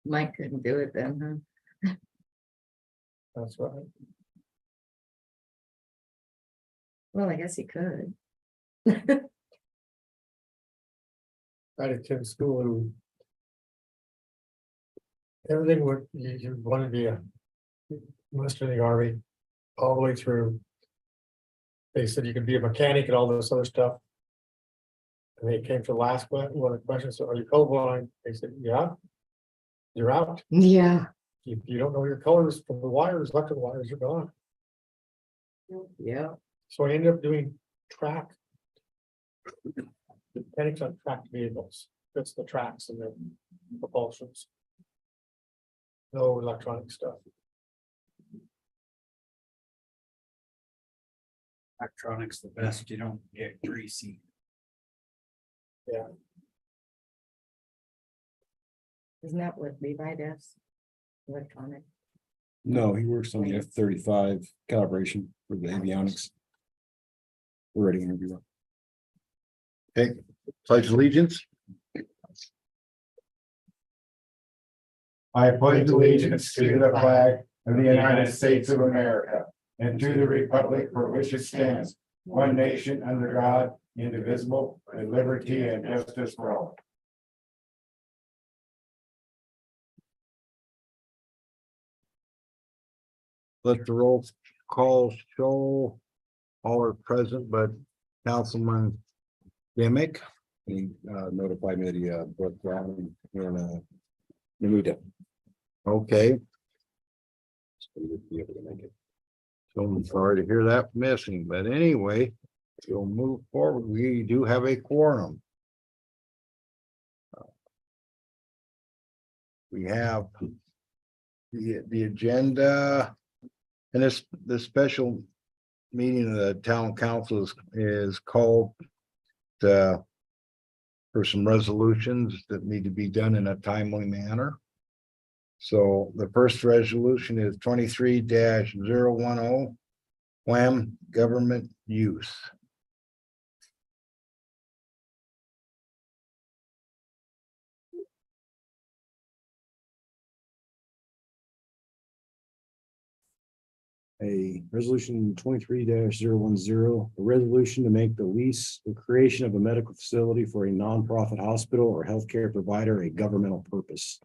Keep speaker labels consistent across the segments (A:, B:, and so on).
A: Mike couldn't do it then, huh?
B: That's right.
A: Well, I guess he could.
B: I attended school and everything would, you want to be a enlisted in the army all the way through. They said you could be a mechanic and all this other stuff. And they came to the last one of the questions, so are you colorblind? They said, yeah. You're out.
A: Yeah.
B: If you don't know your colors from the wires, electrical wires, you're gone.
A: Yeah.
B: So I ended up doing track. Mechanics on tracked vehicles, that's the tracks and the propulsions. No electronic stuff.
C: Electronics the best, you don't get greasy.
A: Isn't that what Levi does? Electronic.
D: No, he works on the F-35 calibration for the avionics. We're ready to interview. Okay, pledge allegiance.
E: I pledge allegiance to the flag of the United States of America and to the republic for which it stands, one nation under God, indivisible, with liberty and justice for all.
D: Let the roll call show all are present, but Councilman Dimick, he notified me that he broke ground in Nemuda. Okay. So I'm sorry to hear that missing, but anyway, we'll move forward. We do have a quorum. We have the agenda. And this special meeting of the town council is called for some resolutions that need to be done in a timely manner. So the first resolution is 23-010, WHAM government use.
F: A resolution 23-010, a resolution to make the lease or creation of a medical facility for a nonprofit hospital or healthcare provider a governmental purpose.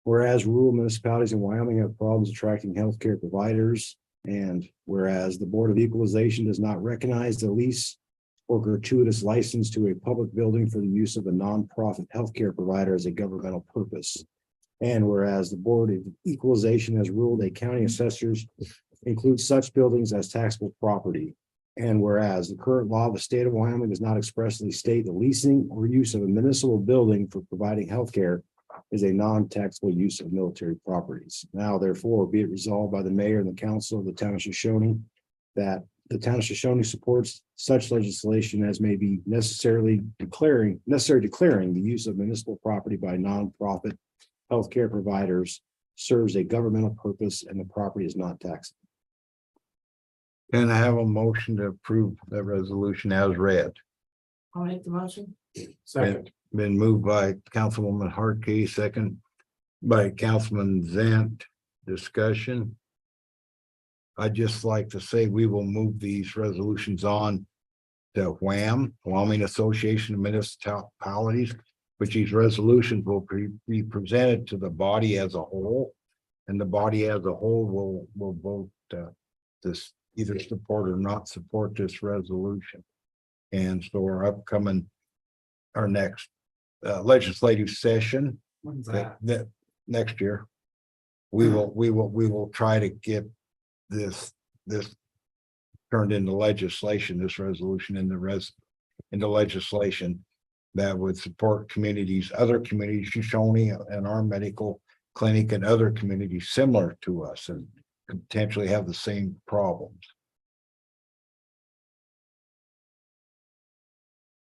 F: Whereas rural municipalities in Wyoming have problems attracting healthcare providers, and whereas the Board of Equalization does not recognize the lease or gratuitous license to a public building for the use of a nonprofit healthcare provider as a governmental purpose. And whereas the Board of Equalization has ruled a county assessors include such buildings as taxable property. And whereas the current law of the state of Wyoming does not expressly state the leasing or use of a municipal building for providing healthcare is a non-taxable use of military properties. Now, therefore, be it resolved by the mayor and the council of the town of Shoshoni that the town of Shoshoni supports such legislation as may be necessary declaring the use of municipal property by nonprofit healthcare providers serves a governmental purpose and the property is not taxable.
D: Can I have a motion to approve that resolution as read?
A: I'll make the motion.
B: Second.
D: Been moved by Councilwoman Hartke, second by Councilman Zant. Discussion. I'd just like to say we will move these resolutions on to WHAM, Wyoming Association of Municipalities, which these resolutions will be presented to the body as a whole. And the body as a whole will vote this either support or not support this resolution. And so our next legislative session
C: When's
D: that next year, we will try to get this turned into legislation, this resolution into legislation that would support communities, other communities, Shoshoni and our medical clinic and other communities similar to us and could potentially have the same problems.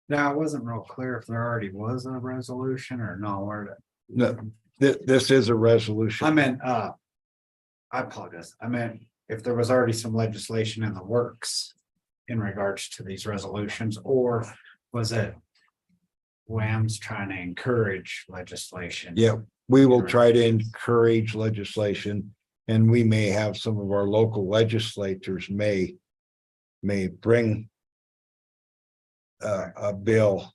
C: Now, it wasn't real clear if there already was a resolution or no, or
D: No, this is a resolution.
C: I meant, I apologize. I meant if there was already some legislation in the works in regards to these resolutions, or was it Wham's trying to encourage legislation.
D: Yeah, we will try to encourage legislation, and we may have some of our local legislators may bring a bill,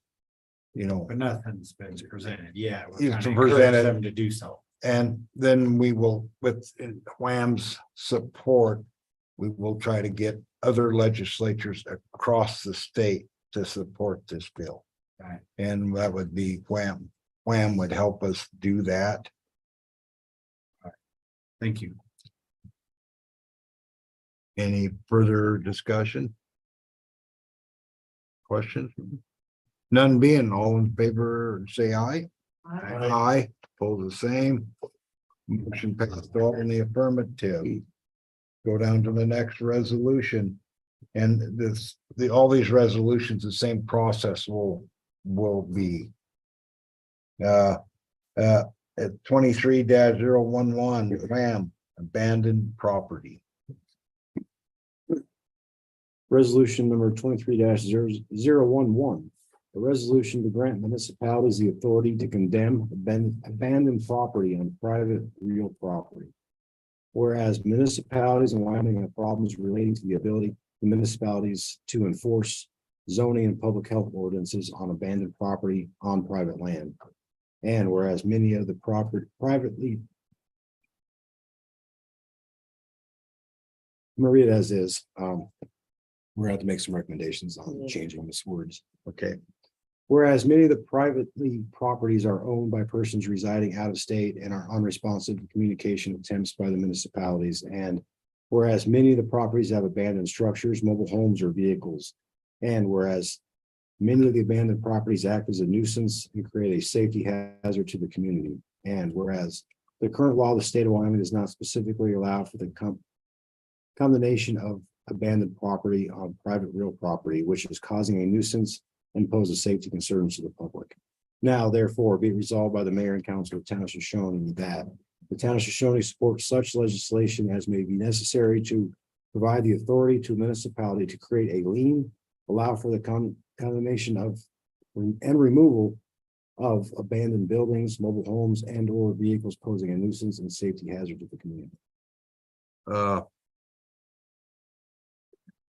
D: you know,
C: But nothing's been presented yet. We're
D: It's
C: trying to encourage
D: presented.
C: them to do so.
D: and then we will, with Wham's support, we will try to get other legislatures across the state to support this bill.
C: Right.
D: And that would be Wham. Wham would help us do that.
C: Thank you.
D: Any further discussion? Questions? None being, all in favor, say aye. Aye, pull the same. Motion passed all in the affirmative. Go down to the next resolution. And all these resolutions, the same process will be. At 23-011, Wham, abandoned property.
F: Resolution number 23-0011. A resolution to grant municipalities the authority to condemn abandoned property on private real property. Whereas municipalities in Wyoming have problems relating to the ability of municipalities to enforce zoning and public health ordinances on abandoned property on private land. And whereas many of the privately. I'm gonna read it as is. We're gonna have to make some recommendations on changing this words.
D: Okay,
F: Whereas many of the privately properties are owned by persons residing out of state and are unresponsive to communication attempts by the municipalities. And whereas many of the properties have abandoned structures, mobile homes, or vehicles. And whereas many of the abandoned properties act as a nuisance and create a safety hazard to the community. And whereas the current law of the state of Wyoming does not specifically allow for the combination of abandoned property on private real property, which is causing a nuisance and poses safety concerns to the public. Now, therefore, be it resolved by the mayor and council of the town of Shoshoni that the town of Shoshoni supports such legislation as may be necessary to provide the authority to a municipality to create a lien, allow for the condemnation of and removal of abandoned buildings, mobile homes, and or vehicles posing a nuisance and safety hazard to the community.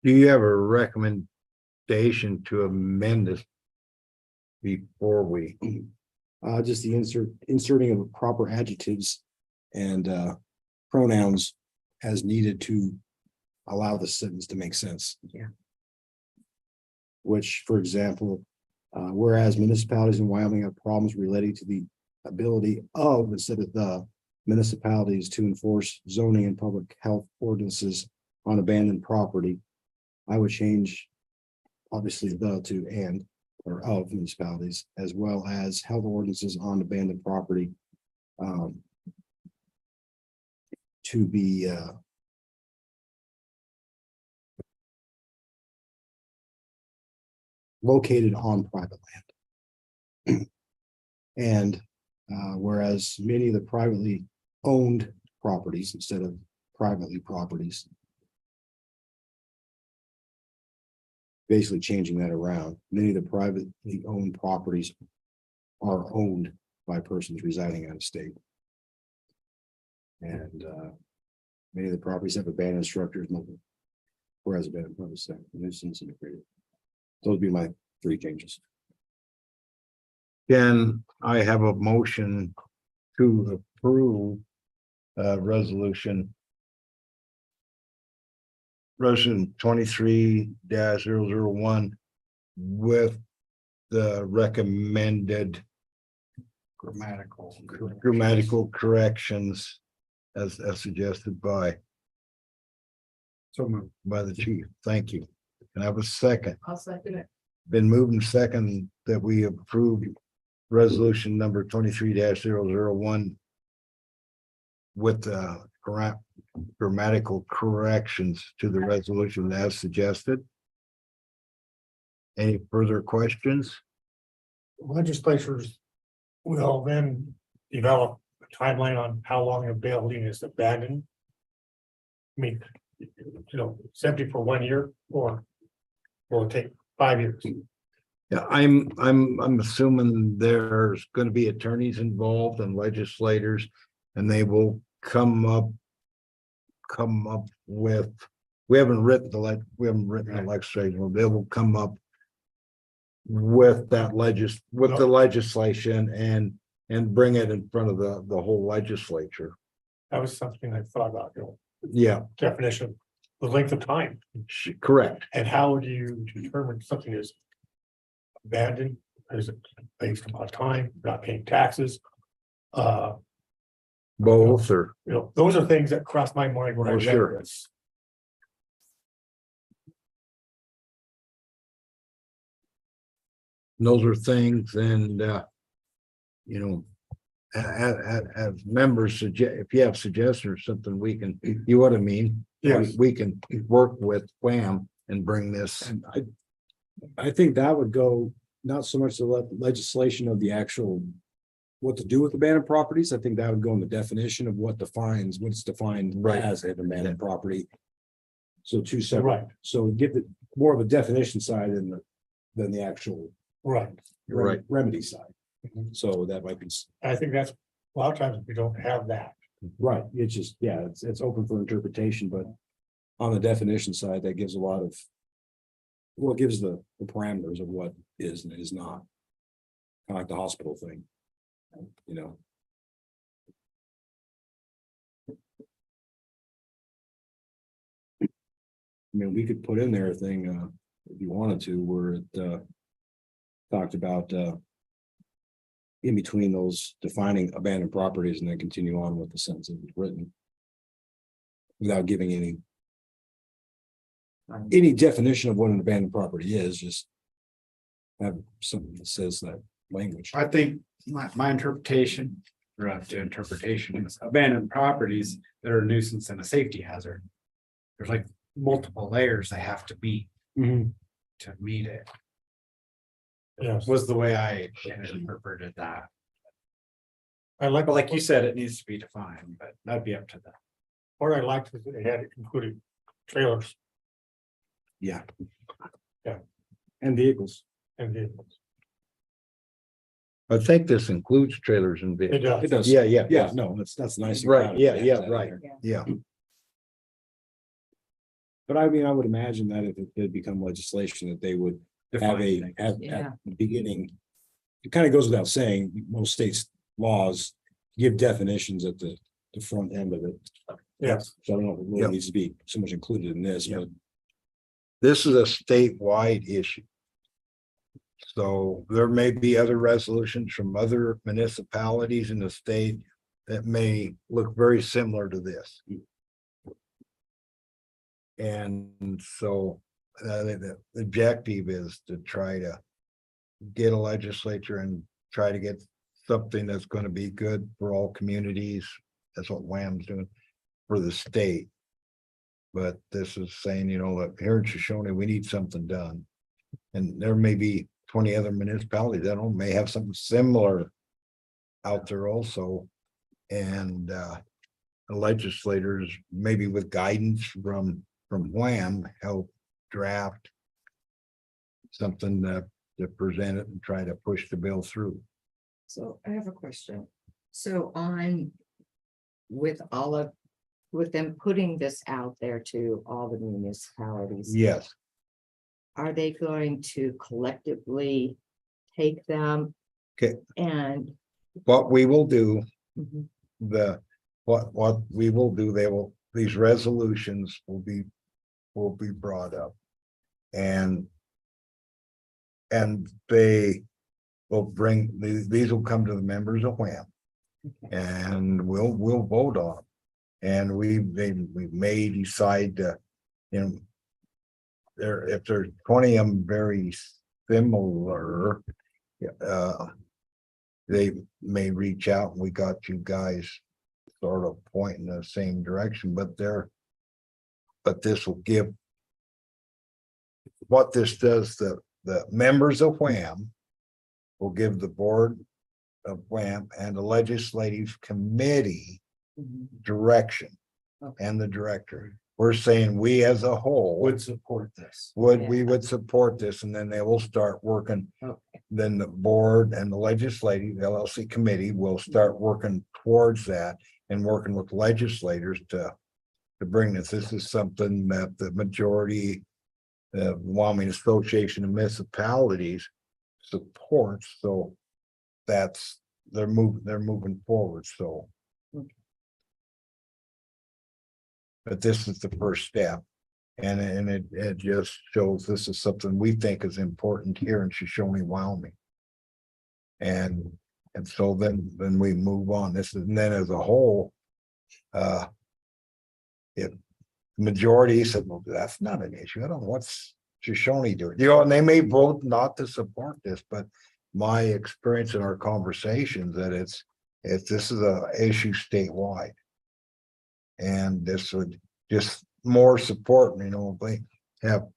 D: do you have a recommendation to amend this before we?
F: Just the inserting of proper adjectives and pronouns as needed to allow the sentence to make sense.
A: Yeah.
F: Which, for example, whereas municipalities in Wyoming have problems relating to the ability of, instead of the municipalities to enforce zoning and public health ordinances on abandoned property, I would change obviously the to and or of municipalities, as well as health ordinances on abandoned property to be located on private land. And whereas many of the privately owned properties instead of privately properties, basically changing that around, many of the privately owned properties are owned by persons residing out of state. And many of the properties have abandoned structures, whereas abandoned properties have nuisance integrated. Those would be my three changes.
D: Can I have a motion to approve resolution 23-001 with the recommended grammatical corrections as suggested by the chief? Thank you. Can I have a second?
A: I'll second it.
D: Been moved and second that we approve resolution number 23-001 with grammatical corrections to the resolution as suggested. Any further questions?
B: Legislatures will then develop a timeline on how long a building is abandoned. I mean, it's empty for 1 year or will it take 5 years?
D: Yeah, I'm assuming there's gonna be attorneys involved and legislators, and they will come up with, we haven't written the legislation, they will come up with that with the legislation and bring it in front of the whole legislature.
B: That was something I thought about,
D: Yeah,
B: definition, the length of time,
D: correct.
B: and how do you determine something is abandoned? Is it based upon time, not paying taxes?
D: Both or,
B: Those are things that cross my mind when I
D: Oh,
B: read
D: sure.
B: this.
D: those are things and, you know, as members suggest, if you have suggestions or something, we can, you know what I mean?
B: Yes.
D: We can work with Wham and bring this.
F: And I think that would go, not so much the legislation of the actual. What to do with abandoned properties, I think that would go in the definition of what's defined
D: Right.
F: as an abandoned property. So two separate,
B: Right,
F: so give it more of a definition side than the actual
B: right.
D: Right.
F: remedy side.
B: Mhm.
F: So that might be,
B: I think that's, a lot of times we don't have that.
F: right, it's just, yeah, it's open for interpretation, but on the definition side, that gives a lot of. Well, it gives the parameters of what is and is not. Kind of like the hospital thing. You know. I mean, we could put in there a thing, if you wanted to, where it, talked about, in between those defining abandoned properties and then continue on with the sentence that was written. Without giving any definition of what an abandoned property is, just. Have something that says that language.
C: I think my interpretation, or up to interpretation, is abandoned properties that are a nuisance and a safety hazard. There's like multiple layers they have to meet to meet it,
B: Yes,
C: was the way I interpreted that.
B: I like,
C: But like you said, it needs to be defined, but that'd be up to them.
B: what I liked is that they had it included trailers
F: Yeah.
B: Yeah.
F: And vehicles.
B: and vehicles.
D: I think this includes trailers and
B: It
D: vehicles.
B: does.
F: It does.
D: Yeah.
F: Yeah, no, that's the nice thing.
D: Right,
F: about it.
D: yeah,
F: It
D: yeah,
F: has that in
D: right.
F: there.
D: Yeah,
F: But I mean, I would imagine that if it did become legislation, that they would have
C: Define things.
F: at
A: Yeah.
F: the beginning. It kind of goes without saying, most states' laws give definitions at the front end of it.
B: Yes,
F: So I don't know if it really
D: Yep.
F: needs to be so much included in this,
D: Yep.
F: but
D: this is a statewide issue. So there may be other resolutions from other municipalities in the state that may look very similar to this. And so the objective is to try to get a legislature and try to get something that's going to be good for all communities. That's what Wham's doing for the state. But this is saying, look, here in Shoshoni, we need something done. And there may be 20 other municipalities that may have something similar out there also. And the legislators, maybe with guidance from Wham, help draft something to present it and try to push the bill through.
A: So I have a question. So with them putting this out there to all the municipalities.
D: Yes,
A: Are they going to collectively take them?
D: Okay.
A: And
D: what we will do,
A: Mhm.
D: what we will do, these resolutions will be brought up. And they will bring, these will come to the members of Wham. And we'll vote on them. And we may decide to, if there's 20 of them very similar, they may reach out and we got you guys sort of pointing the same direction, but this will give, what this does, the members of Wham will give the board of Wham and the legislative committee
A: Mhm.
D: direction
A: Okay.
D: and the director. we're saying we as a whole
C: Would support this.
D: we would support this, and then they will start working.
A: Okay.
D: Then the board and the legislative LLC committee will start working towards that and working with legislators to bring this. This is something that the majority of Wyoming Association of Municipalities supports, so that's, they're moving forward, so. But this is the first step. And it just shows this is something we think is important here in Shoshoni, Wyoming. And so then we move on. This is, and then as a whole, if majority said, well, that's not an issue. I don't know what's Shoshoni doing, you know, and they may vote not to support this, but my experience in our conversations that it's this is a issue statewide. And this would just more support, you know, they have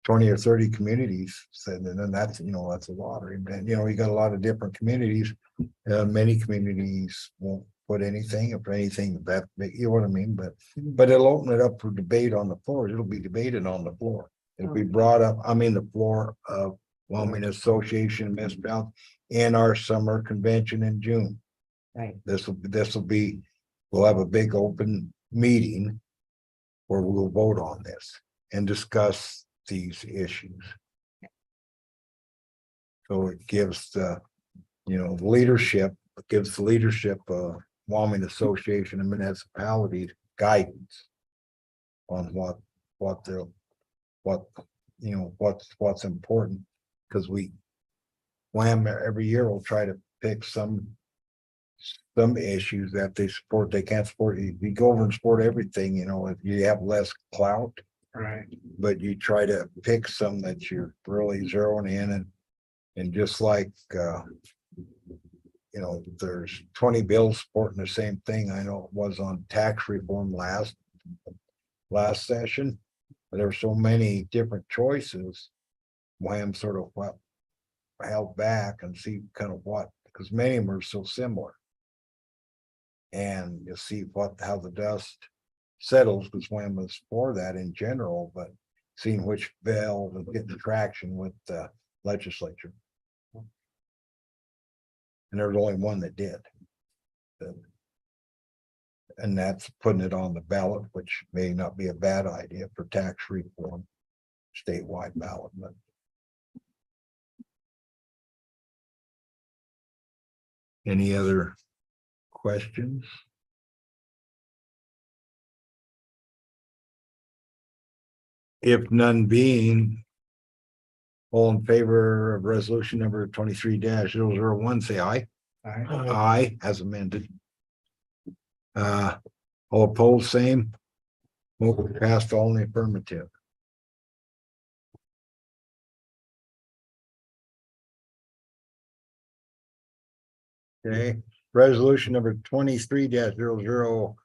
D: 20 or 30 communities said, and then that's, you know, that's a lottery. And, you know, you got a lot of different communities. Many communities won't put anything, if anything that big, you know what I mean? But it'll open it up for debate on the floor. It'll be debated on the floor. It'll be brought up, I mean, the floor of Wyoming Association of Municipalities in our summer convention in June.
A: Right.
D: This will be, we'll have a big open meeting where we'll vote on this and discuss these issues. So it gives the, you know, leadership, it gives the leadership of Wyoming Association of Municipalities guidance on what you know, what's important, because WHAM every year will try to pick some issues that they support. They can't support you. You go over and support everything, you know, if you have less clout,
C: Right.
D: but you try to pick some that you're really zeroing in, and just like you know, there's 20 bills supporting the same thing. I know it was on tax reform last session, but there were so many different choices. WHAM sort of held back and see kind of what, because many of them are so similar. And you'll see how the dust settles, because WHAM was for that in general, but seeing which bill was getting traction with the legislature. And there was only one that did. And that's putting it on the ballot, which may not be a bad idea for tax reform, statewide ballot, but. Any other questions? If none being, all in favor of resolution number 23-001, say aye. Aye, as amended. All opposed, same. Motion passed all in the affirmative. Okay, resolution number 23-0012.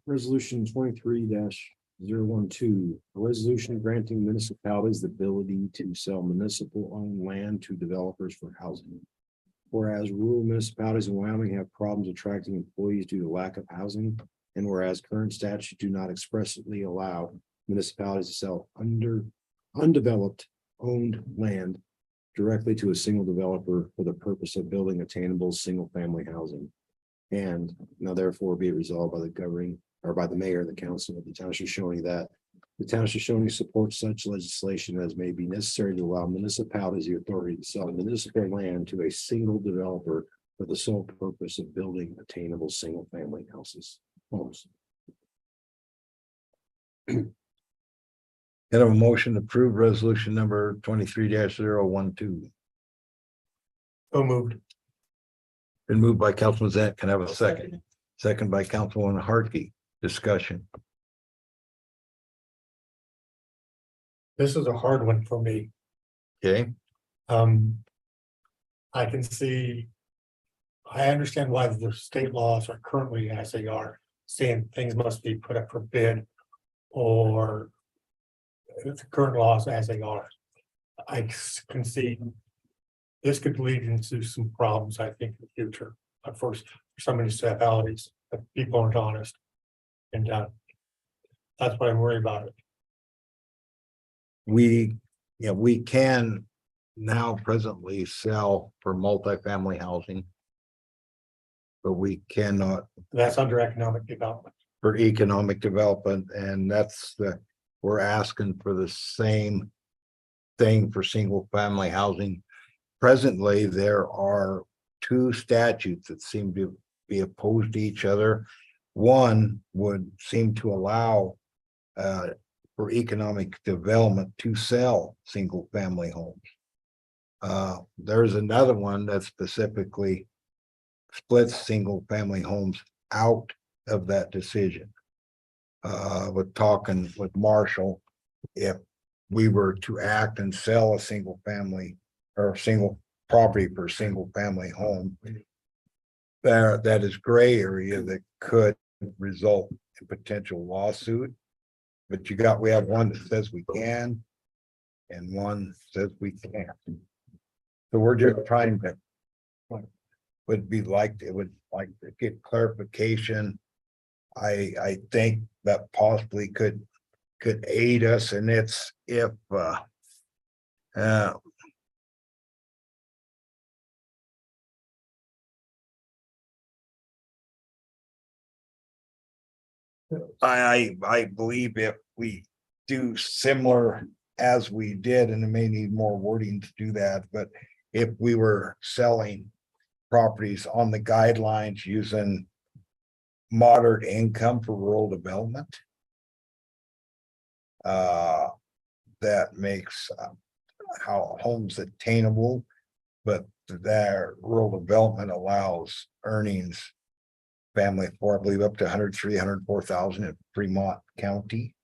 F: Resolution 23-012, a resolution granting municipalities the ability to sell municipal owned land to developers for housing. Whereas rural municipalities in Wyoming have problems attracting employees due to lack of housing, and whereas current statutes do not expressly allow municipalities to sell undeveloped owned land directly to a single developer for the purpose of building attainable single-family housing. And now therefore be it resolved by the governing, or by the mayor and the council of the town of Shoshoni, that the town of Shoshoni supports such legislation as may be necessary to allow municipalities the authority to sell municipal land to a single developer for the sole purpose of building attainable single-family homes.
D: Can I have a motion to approve resolution number 23-012?
B: So moved.
D: Been moved by Councilman Zant. Can I have a second? Second by Councilwoman Hartke. Discussion.
B: This is a hard one for me.
D: Okay,
B: I can see. I understand why the state laws are currently as they are, saying things must be put up for bid. Or the current laws as they are. I can see. This could lead into some problems, I think, in the future, for some municipalities. if people aren't honest. And that's what I'm worried about.
D: We, yeah, we can now presently sell for multifamily housing. But we cannot
B: That's under economic development.
D: for economic development, and we're asking for the same thing for single family housing. Presently, there are two statutes that seem to be opposed to each other. One would seem to allow for economic development to sell single family homes. There's another one that specifically splits single family homes out of that decision. With talking with Marshall, if we were to act and sell a single family or a single property for a single family home, that is gray area that could result in potential lawsuit. But we have one that says we can and one says we can't. So we're just trying to it would like to get clarification. I think that possibly could aid us, and it's if I believe if we do similar as we did, and it may need more wording to do that, but if we were selling properties on the guidelines using moderate income for rural development, that makes how homes attainable, but their rural development allows earnings family for, I believe, up to 104,000 in Fremont County,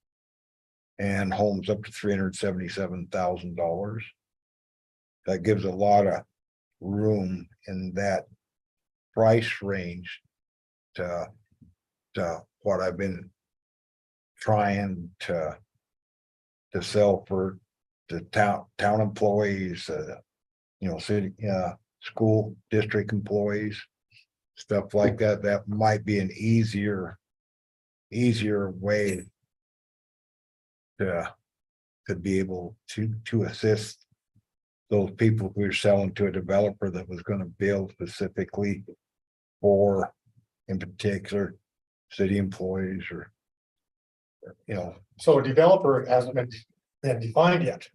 D: and homes up to $377,000. That gives a lot of room in that price range to what I've been trying to sell for the town employees, city, school district employees, stuff like that. That might be an easier way to be able to assist those people who are selling to a developer that was going to build specifically for, in particular, city employees or.
B: So a developer hasn't been defined yet.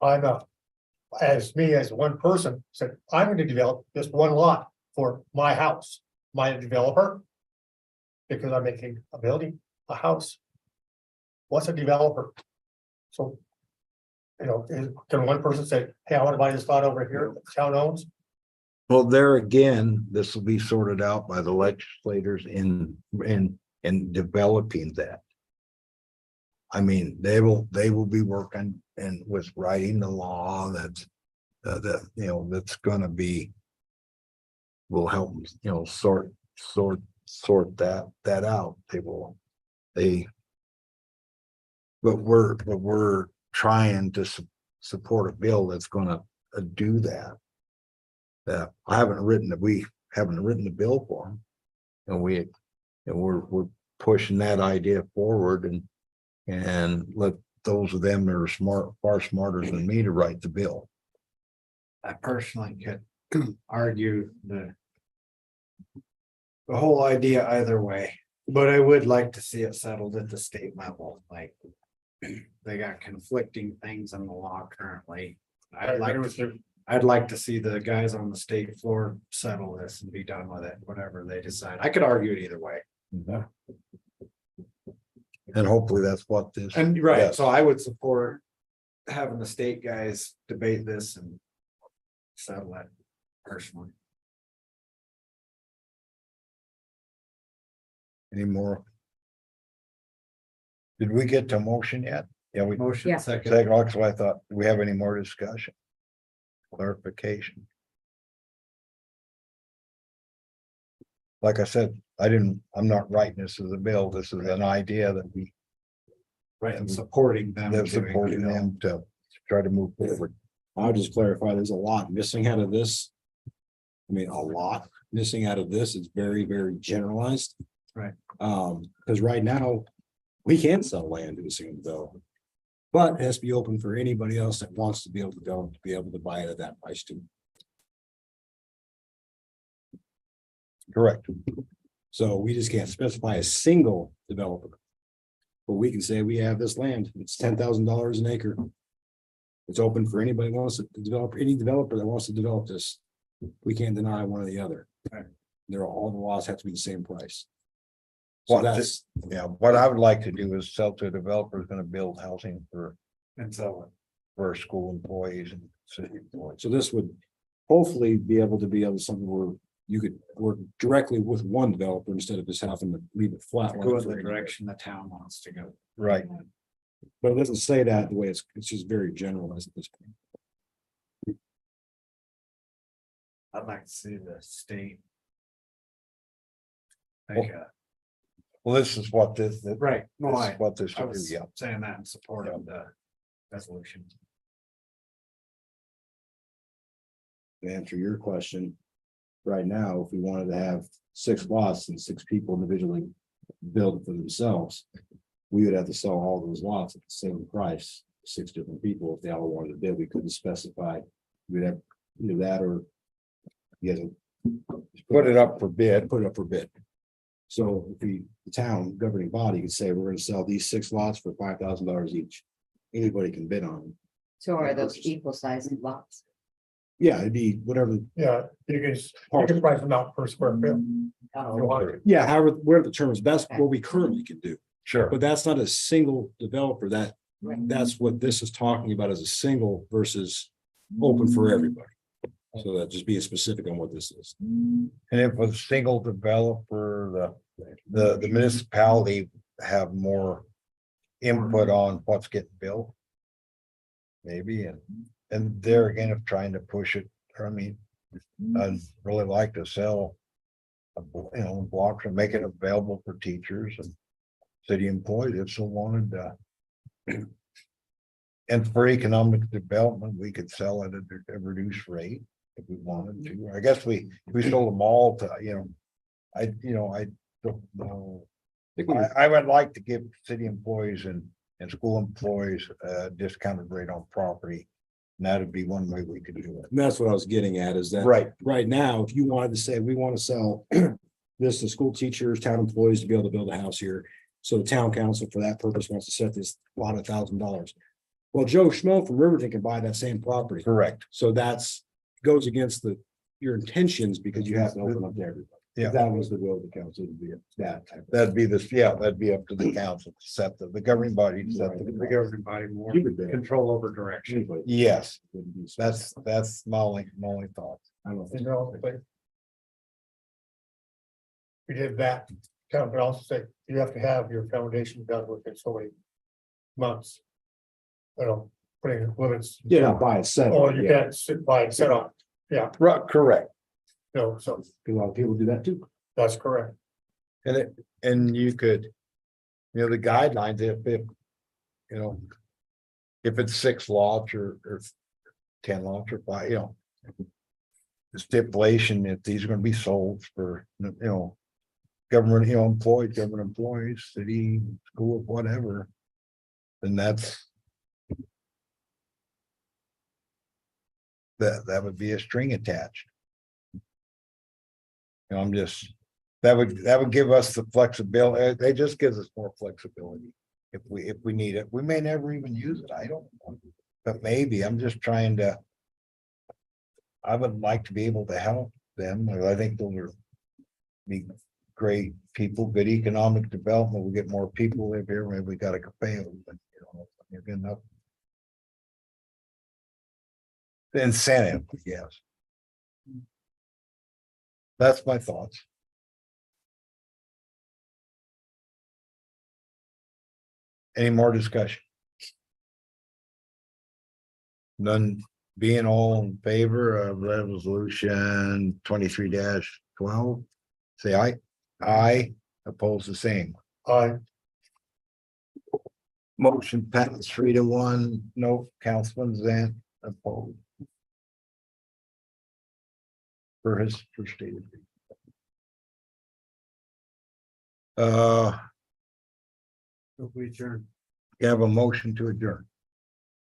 B: As one person said, I'm going to develop this one lot for my house, my developer. Because I'm making a building, a house. What's a developer? So, can one person say, hey, I want to buy this lot over here that the town owns?
D: Well, there again, this will be sorted out by the legislators in developing that. I mean, they will be working and with writing the law that's gonna be. Will help, sort that out. But we're trying to support a bill that's gonna do that. That we haven't written the bill for them. And we're pushing that idea forward and let those of them that are far smarter than me to write the bill.
C: I personally could argue the whole idea either way, but I would like to see it settled at the state level, like they got conflicting things in the law currently. I'd like to see the guys on the state floor settle this and be done with it, whatever they decide. I could argue it either way.
D: And hopefully that's what this.
C: And right,
D: yes.
C: so I would support having the state guys debate this and settle it personally.
D: Any more? Did we get to motion yet? Yeah, we.
C: Motion
A: Yeah.
C: second.
D: Second, so I thought, do we have any more discussion? Clarification. Like I said, I'm not writing this as a bill. This is an idea that we.
C: Right, and supporting them.
D: They're
C: doing,
D: supporting them to try to move forward.
F: I'll just clarify, there's a lot missing out of this. I mean, a lot missing out of this. It's very, very generalized.
C: Right.
F: Because right now, we can sell land to a single developer. But it has to be open for anybody else that wants to be able to go, to be able to buy it at that price too. Correct. So we just can't specify a single developer. But we can say we have this land, it's $10,000 an acre. It's open for anybody who wants to develop, any developer that wants to develop this. We can't deny one or the other.
C: Right.
F: They're all the laws have to be the same price.
D: Well,
F: So that's,
D: Yeah, what I would like to do is sell to a developer who's gonna build housing
C: And so,
D: for school employees and city employees.
F: so this would hopefully be able to something where you could work directly with one developer instead of just having to leave it flat.
C: go in the direction the town wants to go.
D: Right.
F: But it doesn't say that the way it's just very generalized at this point.
C: I'd like to see the state. Like,
D: Well, this is what this.
C: right, no,
D: This is what this
C: I
D: would do,
C: was
D: yeah.
C: saying that in support of the resolution.
F: To answer your question, right now, if we wanted to have 6 lots and 6 people individually build it for themselves, we would have to sell all those lots at the same price, 6 different people, if they all wanted to bid, we couldn't specify. We'd have either that or you guys
D: Put it up for bid.
F: put it up for bid. So if the town governing body could say, we're gonna sell these 6 lots for $5,000 each. Anybody can bid on them.
A: So are those equal sized lots?
F: Yeah, it'd be whatever.
B: Yeah, you can price them out per square foot. You want it.
F: Yeah, however, where the term is best, what we currently can do.
D: Sure.
F: But that's not a single developer.
A: Right.
F: That's what this is talking about as a single versus open for everybody. So that just being specific on what this is.
D: And if a single developer, the municipality have more input on what's getting built. Maybe, and there again, of trying to push it, I mean, I'd really like to sell. Blocks and make it available for teachers and city employees if so wanted, and for economic development, we could sell it at a reduced rate if we wanted to. I guess we sold them all to, I don't know. I would like to give city employees and school employees a discounted rate on property. And that'd be one way we could do it.
F: And that's what I was getting at is that.
D: Right.
F: Right now, if you wanted to say, we want to sell this to school teachers, town employees to be able to build a house here. So the town council for that purpose wants to set this lot of $1,000. Well, Joe Schmo from Riverton can buy that same property.
D: Correct.
F: So that's goes against your intentions because you have to open up to everybody.
D: Yeah.
F: If that was the will of the council to be that type of.
D: That'd be that'd be up to the council to set the governing body to set
C: The
D: the.
C: everybody more
F: You could bid.
C: control over direction.
F: Anybody.
D: Yes,
F: Wouldn't be
D: that's my only thought.
F: I don't think.
B: You know, but we did that, town could also say, you have to have your foundation done within so many months. Putting limits.
F: Yeah, buy it, set.
B: Or you can't sit by and set up,
D: Right, correct.
B: so
F: A lot of people do that too.
B: that's correct.
D: And you could, the guidelines, if it's 6 lots or 10 lots or 5, the stipulation, if these are gonna be sold for, government, government employees, city, school, whatever, then that would be a string attached. That would give us the flexibility. They just gives us more flexibility. If we need it, we may never even use it. I don't know. But maybe I'm just trying to. I would like to be able to help them. I think those are be great people, good economic development. We get more people live here. Maybe we got to pay them, but you're good enough. The incentive, yes. That's my thoughts. Any more discussion? None being all in favor of resolution 23-12, say aye. Aye, oppose the same. Motion passed 3-1. No, Councilman Zant opposed. For his first stated.
B: We adjourn.
D: You have a motion to adjourn.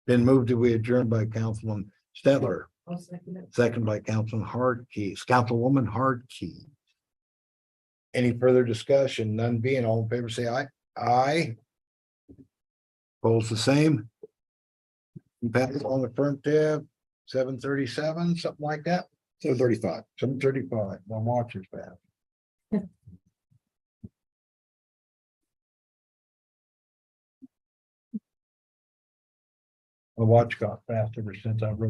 D: Been moved that we adjourn by Councilman Stetler,
A: I'll second it.
D: second by Councilman Hardkey, Councilwoman Hardkey. Any further discussion? None being, all in favor, say aye. Aye. Polls the same. Pass on the affirmative, 7:37, something like that,
F: 7:35.
D: 7:35, my watch is fast. My watch got fast ever since I wrote.